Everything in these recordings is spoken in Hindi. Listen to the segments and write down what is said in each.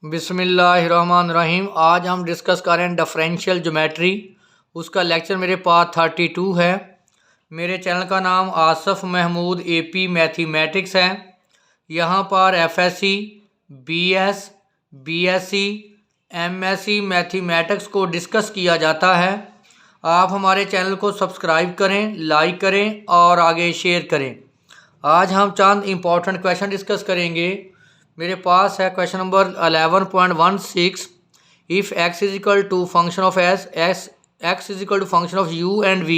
बिस्मिल्लाहिर्रहमानिर्रहीम। आज हम डिस्कस कर रहे हैं डिफरेंशियल ज्योमेट्री। उसका लेक्चर मेरे पास 32 है। मेरे चैनल का नाम आसफ़ महमूद AP मैथमेटिक्स है। यहाँ पर FSC, BS, BSc, MSc mathematics को डिस्कस किया जाता है। आप हमारे चैनल को सब्सक्राइब करें, लाइक करें और आगे शेयर करें। आज हम चंद इम्पॉर्टेंट क्वेश्चन डिस्कस करेंगे। मेरे पास है question number 11.16। If x is equal to function of x is equal to function of u and v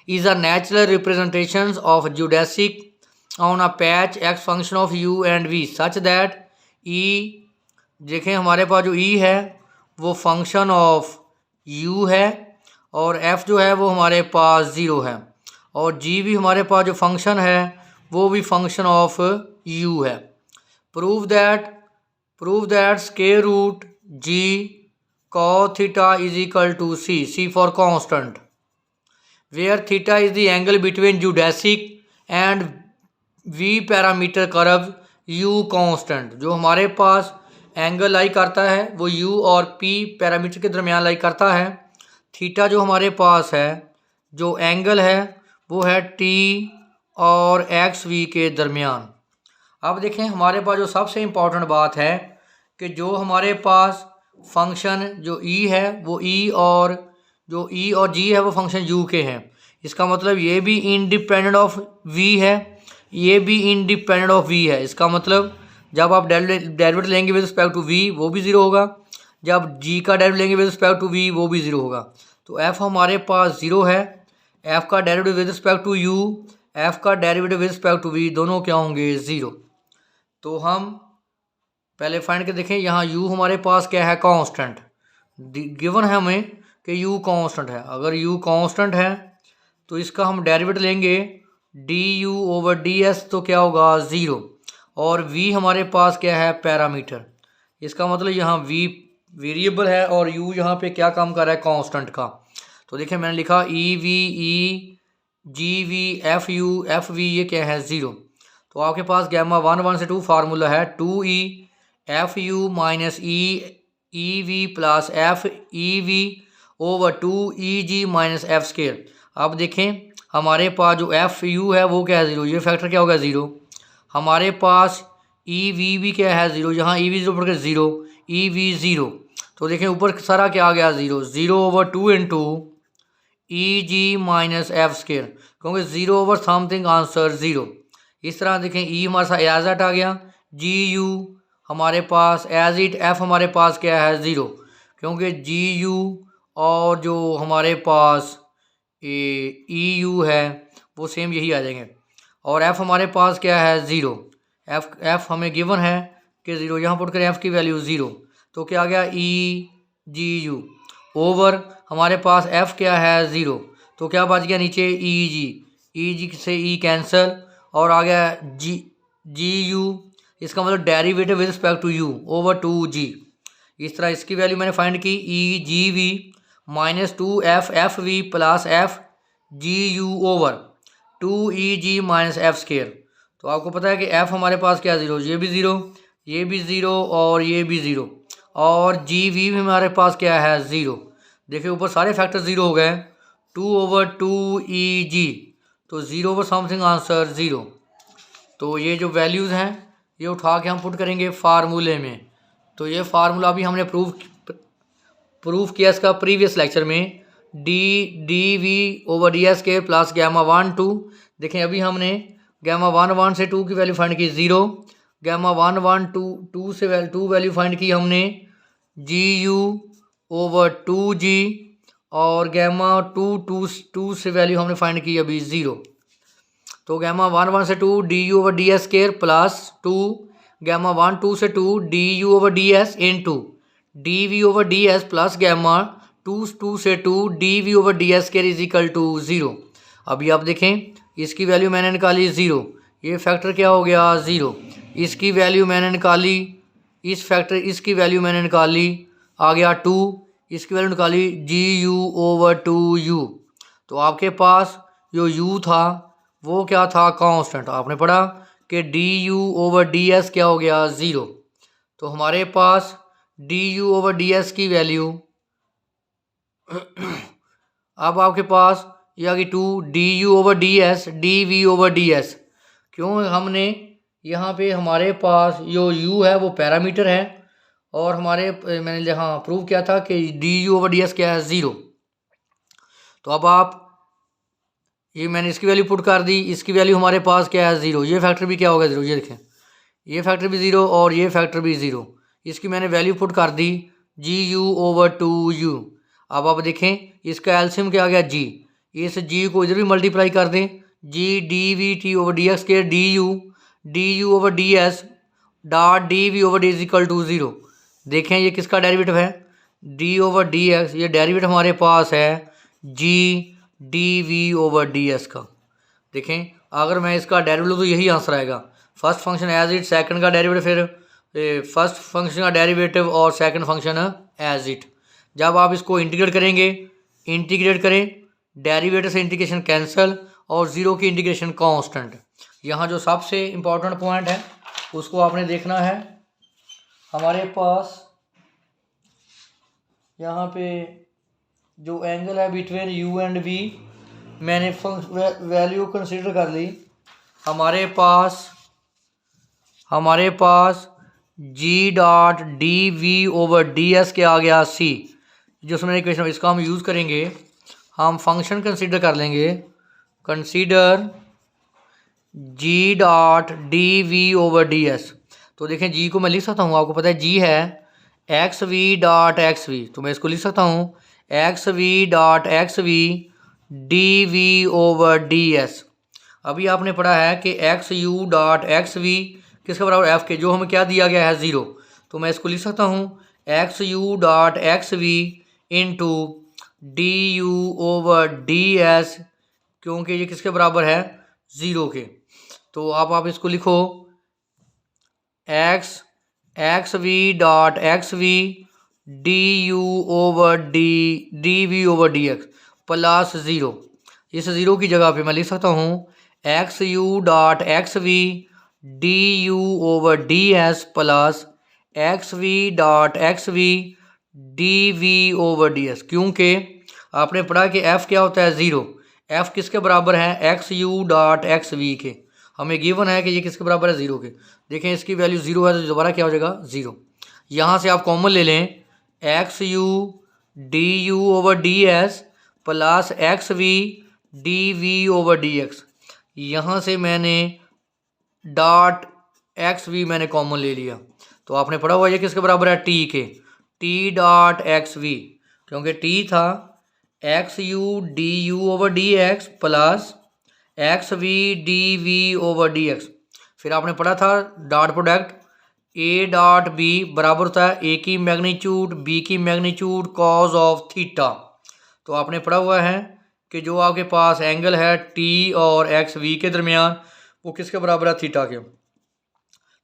is a natural representation of geodesic on a patch x function of u and v such that e, देखें हमारे पास जो e है वो फंक्शन ऑफ u है और f जो है वो हमारे पास 0 है और g भी हमारे पास जो फंक्शन है वो भी फंक्शन ऑफ u है। Prove that square root g cos theta is equal to c for constant, where theta is the angle between geodesic and v parameter curve u constant। जो हमारे पास एंगल लाई करता है वो u और p पैरामीटर के दरमियान लाई करता है। थीटा जो हमारे पास है जो एंगल है वो है t और xv के दरमियान। अब देखें हमारे पास जो सबसे इम्पॉर्टेंट बात है कि जो हमारे पास फंक्शन जो e है वो e और g है वो फंक्शन u के हैं। इसका मतलब ये भी इंडिपेंडेंट ऑफ v है, ये भी इंडिपेंडेंट ऑफ v है। इसका मतलब जब आप डेरिवेटिव लेंगे विद रिस्पेक्ट टू v वो भी 0 होगा, जब g का डेरिवेटिव लेंगे विद रिस्पेक्ट टू v वो भी 0 होगा। तो f हमारे पास 0 है, f का derivative with respect to u, f का derivative with respect to v दोनों क्या होंगे 0। तो हम पहले फाइंड के देखें। यहाँ u हमारे पास क्या है कांस्टेंट, गिवन है हमें कि u कांस्टेंट है। अगर u कांस्टेंट है तो इसका हम डेरिवेटिव लेंगे du ओवर ds तो क्या होगा 0 और v हमारे पास क्या है पैरामीटर। इसका मतलब यहाँ v वेरिएबल है और u यहाँ पे क्या काम कर रहा है कांस्टेंट का। तो देखिए मैंने लिखा e g v f u f v ये क्या है 0। तो आपके पास गैमा 1 से 2 फार्मूला है 2e F you minus E V plus F E V over 2 minus F square. अब देखें हमारे पास जो एफ यू है वो क्या है 0, ये फैक्टर क्या होगा 0। हमारे पास ई वी भी क्या है 0, यहाँ ई वी 0 पड़ गया 0, ई वी 0। तो देखें ऊपर सारा क्या आ गया 0 ओवर 2 इंटू ई जी माइनस एफ स्केयर, क्योंकि 0 ओवर समथिंग आंसर 0। इस तरह देखें ई हमारे साथ एज एट आ गया, जी यू हमारे पास एज इट, एफ हमारे पास क्या है 0 क्योंकि जी यू और जो हमारे पास ई यू है वो सेम यही आ जाएंगे और एफ हमारे पास क्या है 0। एफ हमें गिवन है कि 0, यहाँ पुट करें एफ की वैल्यू 0 तो क्या आ गया ई जी यू ओवर हमारे पास एफ क्या है 0 तो क्या बच गया नीचे ई जी से ई कैंसिल और आ गया जी यू। इसका मतलब derivative with respect to you over 2g। इस तरह इसकी वैल्यू मैंने फाइंड की ई जी we minus 2f F we plus F G you over 2e g minus F square. तो आपको पता है कि f हमारे पास क्या 0, ये भी 0, ये भी 0 और ये भी 0 और जी वी भी हमारे पास क्या है 0। देखिए ऊपर सारे फैक्टर 0 हो गए, 2 ओवर 2e g तो 0 ओवर समथिंग आंसर 0। तो ये जो वैल्यूज़ हैं ये उठा के हम पुट करेंगे फार्मूले में। तो ये फार्मूला अभी हमने प्रूफ किया इसका प्रीवियस लेक्चर में, D we over D S के प्लस गैमा 1 2। देखें अभी हमने गैमा 1 से 2 की वैल्यू फाइंड की 0, गैमा 1 2 से 2 वैल्यू फाइंड की हमने जी यू ओवर 2g और गैमा 2 से वैल्यू हमने फाइंड की अभी 0। तो गैमा 1 से 2 D you over D S square plus 2 gamma 1 2 से 2 D you over D S in 2 D we over D S plus gamma 2 से 2 D we over D S square is equal to 0। अभी आप देखें इसकी वैल्यू मैंने निकाली 0, ये फैक्टर क्या हो गया 0, इसकी वैल्यू मैंने निकाली, इस फैक्टर इसकी वैल्यू मैंने निकाली आ गया 2, इसकी वैल्यू निकाली जी यू ओवर 2u। तो आपके पास जो u था वो क्या था कांस्टेंट। आपने पढ़ा कि D you over D S क्या हो गया 0। तो हमारे पास D you over D S की वैल्यू अब आपके पास ये आ गई 2 D you over D S D we over D S. क्यों हमने यहाँ पे हमारे पास जो u है वो पैरामीटर है और हमारे मैंने यहाँ प्रूव किया था कि D you over D S क्या है 0। तो अब आप ये मैंने इसकी वैल्यू पुट कर दी, इसकी वैल्यू हमारे पास क्या है 0। ये फैक्टर भी क्या होगा 0, ये देखें ये फैक्टर भी 0 और ये फैक्टर भी 0। इसकी मैंने वैल्यू पुट कर दी जी यू ओवर 2u। अब आप देखें इसका एलसीएम क्या आ गया g, इस g को इधर भी मल्टीप्लाई कर दें जी d we T over D x के D you over D S dot D we over D is equal to 0। देखें ये किसका डेरिवेटिव है d ओवर डी एक्स, ये डेरिवेटिव हमारे पास है जी d we over D S का। देखें अगर मैं इसका डेरिवेटिव तो यही आंसर आएगा, first function as it, second का डेरिवेटिव फिर फर्स्ट फंक्शन का डेरिवेटिव और सेकंड फंक्शन एज इट। जब आप इसको इंटीग्रेट करेंगे, इंटीग्रेट करें, डेरिवेटिव से इंटीग्रेशन कैंसिल और 0 की इंटीग्रेशन कांस्टेंट। यहाँ जो सबसे इम्पोर्टेंट पॉइंट है उसको आपने देखना है। हमारे पास यहाँ पे जो एंगल है बिटवीन u एंड v, मैंने वैल्यू कंसीडर कर ली। हमारे पास g dot D we over D S के आ गया c, जो मैंने इक्वेशन इसका हम यूज़ करेंगे। हम फंक्शन कंसीडर कर लेंगे, consider g dot D we over D S. तो देखें g को मैं लिख सकता हूँ, आपको पता है g है x we dot x we, तो मैं इसको लिख सकता हूँ X we dot x we D we over D S. अभी आपने पढ़ा है कि X U dot x we किसके बराबर एफ के, जो हमें क्या दिया गया है 0। तो मैं इसको लिख सकता हूँ X U dot x V into D you over D S, क्योंकि ये किसके बराबर है 0 के। तो आप इसको लिखो X we dot x we D you over D we over D x plus 0। इस 0 की जगह पे मैं लिख सकता हूँ X U dot x we D you over D S plus x we dot x we D we over D S. क्योंकि आपने पढ़ा कि f क्या होता है 0, f किसके बराबर है X U dot x we के। हमें गिवन है कि ये किसके बराबर है 0 के। देखें इसकी वैल्यू 0 है तो दोबारा क्या हो जाएगा 0। यहाँ से आप कॉमन ले लें x u d you over D S plus x we D we over D x. यहाँ से मैंने डॉट एक्स वी मैंने कॉमन ले लिया, तो आपने पढ़ा हुआ ये किसके बराबर है टी के, टी डॉट एक्स वी, क्योंकि टी था x u d you over D x plus x we D we over D x. फिर आपने पढ़ा था dot product a dot b बराबर होता है ए की मैग्नीट्यूड बी की मैग्नीट्यूड कॉज ऑफ थीटा। तो आपने पढ़ा हुआ है कि जो आपके पास एंगल है टी और एक्स वी के दरमियान वो किसके बराबर है थीटा के।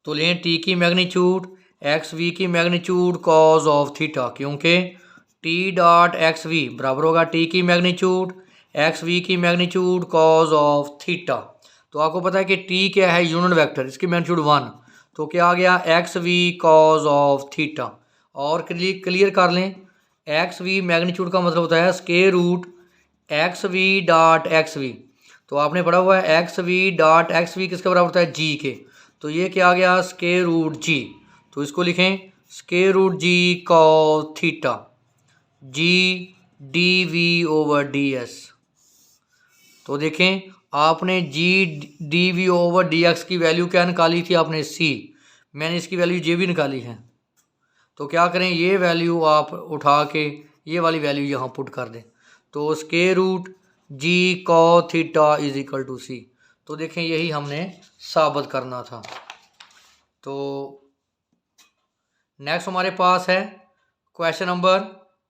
तो लें टी की मैग्नीट्यूड एक्स वी की मैग्नीट्यूड कॉज ऑफ थीटा, क्योंकि टी डॉट एक्स वी बराबर होगा टी की मैग्नीट्यूड एक्स वी की मैग्नीट्यूड कॉज ऑफ थीटा। तो आपको पता है कि टी क्या है यूनिट वेक्टर, इसकी मैग्नीट्यूड 1, तो क्या आ गया x v cos of theta. और क्लियर कर लें एक्स वी मैग्नीट्यूड का मतलब होता है square root x we dot x we. तो आपने पढ़ा हुआ है x we dot x we किसके बराबर होता है जी के, तो ये क्या आ गया स्क्वायर रूट जी। तो इसको लिखें square root g cos theta g d we over D S. तो देखें आपने g d we over D x की वैल्यू क्या निकाली थी आपने सी, मैंने इसकी वैल्यू जे भी निकाली है। तो क्या करें ये वैल्यू आप उठा के ये वाली वैल्यू यहाँ पुट कर दें, तो square root g cos theta is equal to सी। तो देखें यही हमने साबित करना था। तो नेक्स्ट हमारे पास है क्वेश्चन नंबर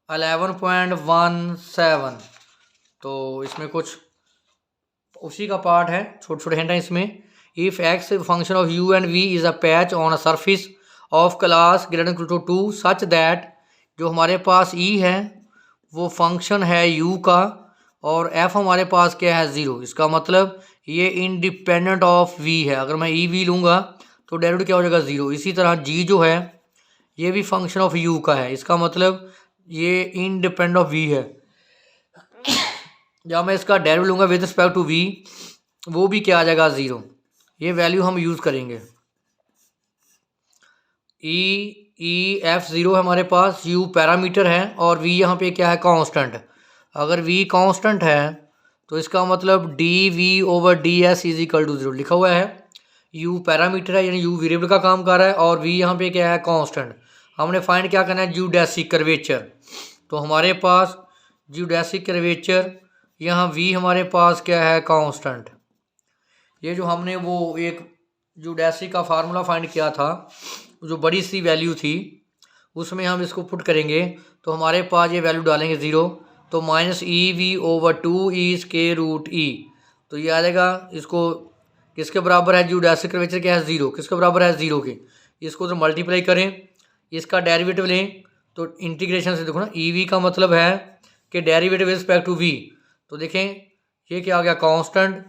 11.17। तो इसमें कुछ उसी का पार्ट है, छोटे छोटे हिंट हैं इसमें। If x function of u and v is a patch on a surface of class greater equal to 2 such that, जो हमारे पास ई है वो फंक्शन है यू का और एफ हमारे पास क्या है 0। इसका मतलब ये इंडिपेंडेंट ऑफ वी है। अगर मैं ई वी लूँगा तो डेरिवेटिव क्या हो जाएगा 0। इसी तरह जी जो है ये भी फंक्शन ऑफ u का है, इसका मतलब ये इंडिपेंडेंट ऑफ v है। जब मैं इसका डेरिवेटिव लूँगा विद रिस्पेक्ट टू v, वो भी क्या आ जाएगा 0। ये वैल्यू हम यूज़ करेंगे। F0 है हमारे पास, u पैरामीटर है और v यहाँ पे क्या है, कांस्टेंट। अगर v कांस्टेंट है तो इसका मतलब dv/ds इज इक्वल टू 0 लिखा हुआ है। u पैरामीटर है यानी u वेरिएबल का काम कर रहा है और v यहाँ पे क्या है, कांस्टेंट। हमने फाइंड क्या करना है, जियोडेसिक कर्वेचर। तो हमारे पास जियोडेसिक कर्वेचर, यहाँ v हमारे पास क्या है, कांस्टेंट। ये जो हमने वो एक जियोडेसिक का फार्मूला फाइंड किया था, जो बड़ी सी वैल्यू थी, उसमें हम इसको पुट करेंगे तो हमारे पास ये वैल्यू डालेंगे 0, तो -EV/2e²√e। तो ये आ जाएगा, इसको किसके बराबर है, जियोडेसिक कर्वेचर क्या है, 0। किसके बराबर है, 0 के। इसको तो मल्टीप्लाई करें, इसका डेरिवेटिव लें तो इंटीग्रेशन से देखो ना, EV का मतलब है कि derivative with respect to v। तो देखें ये क्या आ गया, कांस्टेंट,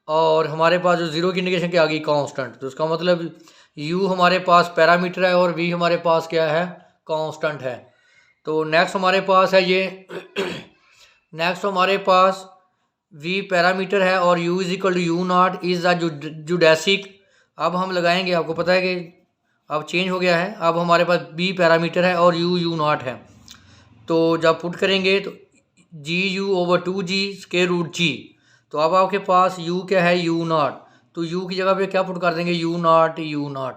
और हमारे पास जो 0 की इंटीग्रेशन क्या आ गई, कांस्टेंट। तो इसका मतलब u हमारे पास पैरामीटर है और v हमारे पास क्या है, कांस्टेंट है। तो नेक्स्ट हमारे पास है ये नेक्स्ट हमारे पास v पैरामीटर है और u is equal to u0 is the geodesic. अब हम लगाएंगे, आपको पता है कि अब चेंज हो गया है, अब हमारे पास b पैरामीटर है और u0 है। तो जब पुट करेंगे तो GU/2g²√g। तो अब आपके पास u क्या है, u0। तो u की जगह पे क्या पुट कर देंगे, u0।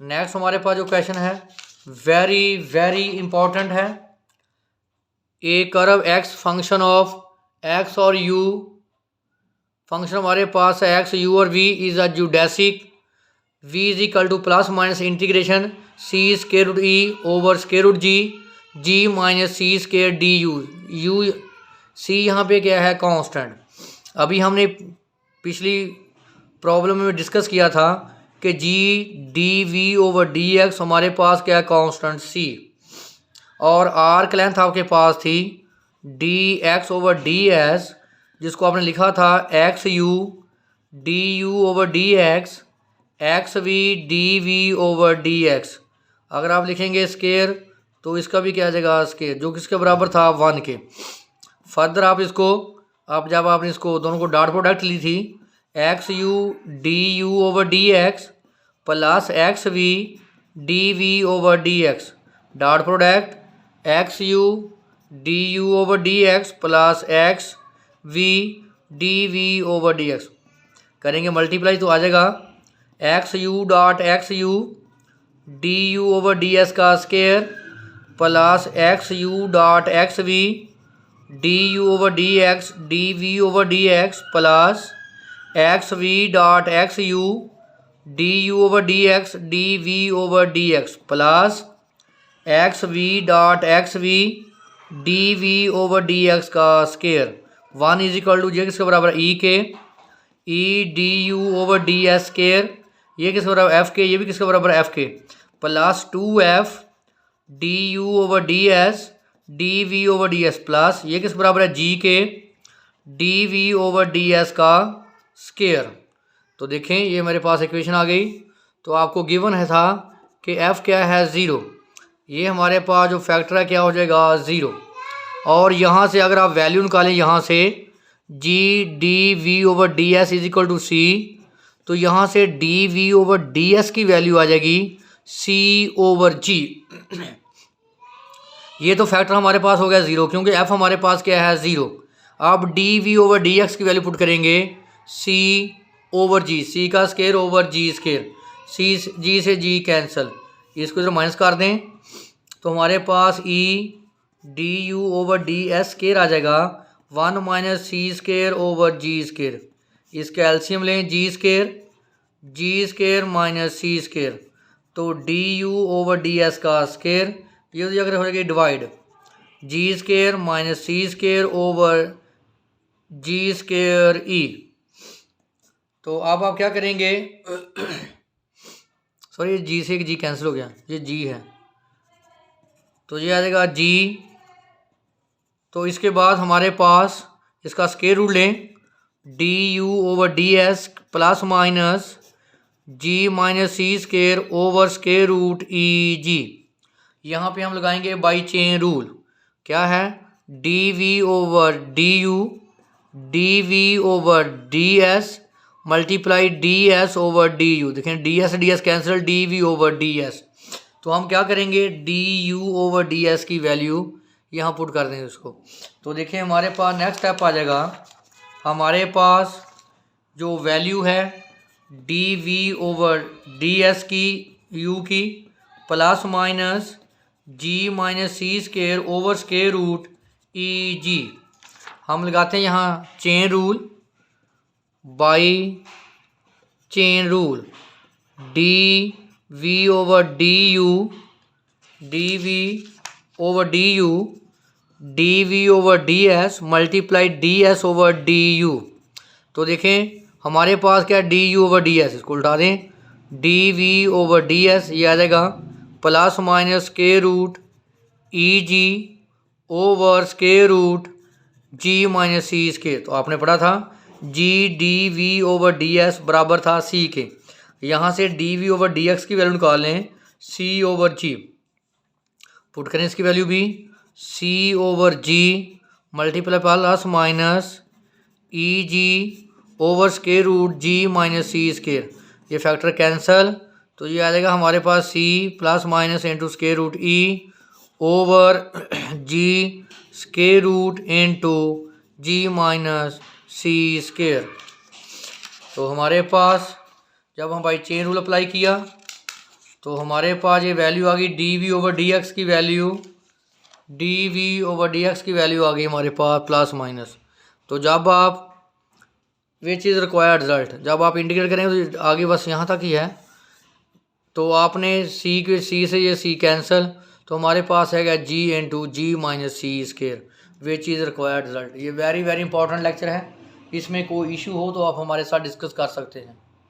नेक्स्ट हमारे पास जो क्वेश्चन है वेरी वेरी इंपॉर्टेंट है। A curve x function of x और u, फंक्शन हमारे पास है x, u और v is a geodesic. v is equal to plus minus integration c√e/√g g minus c²du। u c यहाँ पे क्या है, कांस्टेंट। अभी हमने पिछली प्रॉब्लम में डिस्कस किया था कि g dv/dx हमारे पास क्या है, कांस्टेंट c। और आर्क लेंथ आपके पास थी dx/ds, जिसको आपने लिखा था xu du/dx xv dv/dx। अगर आप लिखेंगे स्केयर तो इसका भी क्या आ जाएगा, स्केयर, जो किसके बराबर था, 1 के। फर्दर आप इसको, आप जब आपने इसको दोनों को डॉट प्रोडक्ट ली थी, xu du/dx plus xv dv/dx, dot product xu du/dx plus xv dv/dx करेंगे मल्टीप्लाई तो आ जाएगा xu du/ds का square plus xu.xv du/dx dv/dx plus xv.xu du/dx dv/dx plus xv.xv dv/dx का स्केयर। 1 इज इक्वल टू ये किसके बराबर है, e के, e du/ds स्केयर, ये किसके बराबर f के, ये भी किसके बराबर f के, plus 2f du/ds dv/ds plus ये किस बराबर है, g के dv/ds का स्केयर। तो देखें ये मेरे पास इक्वेशन आ गई। तो आपको गिवन है था कि f क्या है, 0। ये हमारे पास जो फैक्टर है क्या हो जाएगा, 0। और यहाँ से अगर आप वैल्यू निकालें, यहाँ से g dv/ds is equal to c, तो यहाँ से dv/ds की वैल्यू आ जाएगी c/g। ये तो फैक्टर हमारे पास हो गया 0, क्योंकि f हमारे पास क्या है, 0। अब dv/dx की वैल्यू पुट करेंगे c/g, c का square over g square, g से g कैंसिल, इसको इधर माइनस कर दें तो हमारे पास e du/ds स्केयर आ जाएगा 1 minus c square over g square. इसका एलसीएम लें, g square minus c square, तो du/ds का स्केयर, ये अगर हो जाएगी divide, g square minus c square over g square e। तो अब आप क्या करेंगे सॉरी, ये g से एक g कैंसिल हो गया, ये g है, तो ये आ जाएगा g। तो इसके बाद हमारे पास इसका स्केयर रूट लें, du/ds प्लस माइनस जी माइनस सी स्केयर ओवर स्केयर रूट ई जी। यहाँ पे हम लगाएंगे बाई चेन रूल। क्या है? D we over D you, D we over D S multiply D S over D U. देखें D S cancel, D we over D S. तो हम क्या करेंगे, D you over D S की वैल्यू यहाँ पुट कर देंगे उसको। तो देखिए हमारे पास नेक्स्ट स्टेप आ जाएगा, हमारे पास जो वैल्यू है D we over D S की यू की प्लस माइनस जी माइनस सी स्केयर ओवर स्केयर रूट ई जी। हम लगाते हैं यहाँ chain rule, by chain rule, d we over D you, D we over D you, D we over D S multiply D S over D u. तो देखें हमारे पास क्या है, d you over D s, इसको उल्टा दें, d we over D S ये आ जाएगा प्लस माइनस स्केयर रूट ई G over square root G minus सी स्केयर। तो आपने पढ़ा था जी d we over D S बराबर था सी के। यहाँ से D we over D x की वैल्यू निकाल लें, सी ओवर जी, पुट करें इसकी वैल्यू भी, C over G multiply plus minus E G over square root G minus सी स्केयर। ये फैक्टर कैंसल, तो ये आ जाएगा हमारे पास C plus minus into square root E over G square root into G minus सी स्केयर। तो हमारे पास जब हम बाई चेन रूल अप्लाई किया तो हमारे पास ये वैल्यू आ गई D we over D x की value, D we over D x की वैल्यू आ गई हमारे पास प्लस माइनस। तो जब आप विच इज़ रिक्वायर्ड रिजल्ट, जब आप इंडिकेट करेंगे तो आगे बस यहाँ तक ही है। तो आपने सी के सी से ये सी कैंसिल, तो हमारे पास है G into G minus C square which is required result. ये वेरी वेरी इंपॉर्टेंट लेक्चर है, इसमें कोई इशू हो तो आप हमारे साथ डिस्कस कर सकते हैं।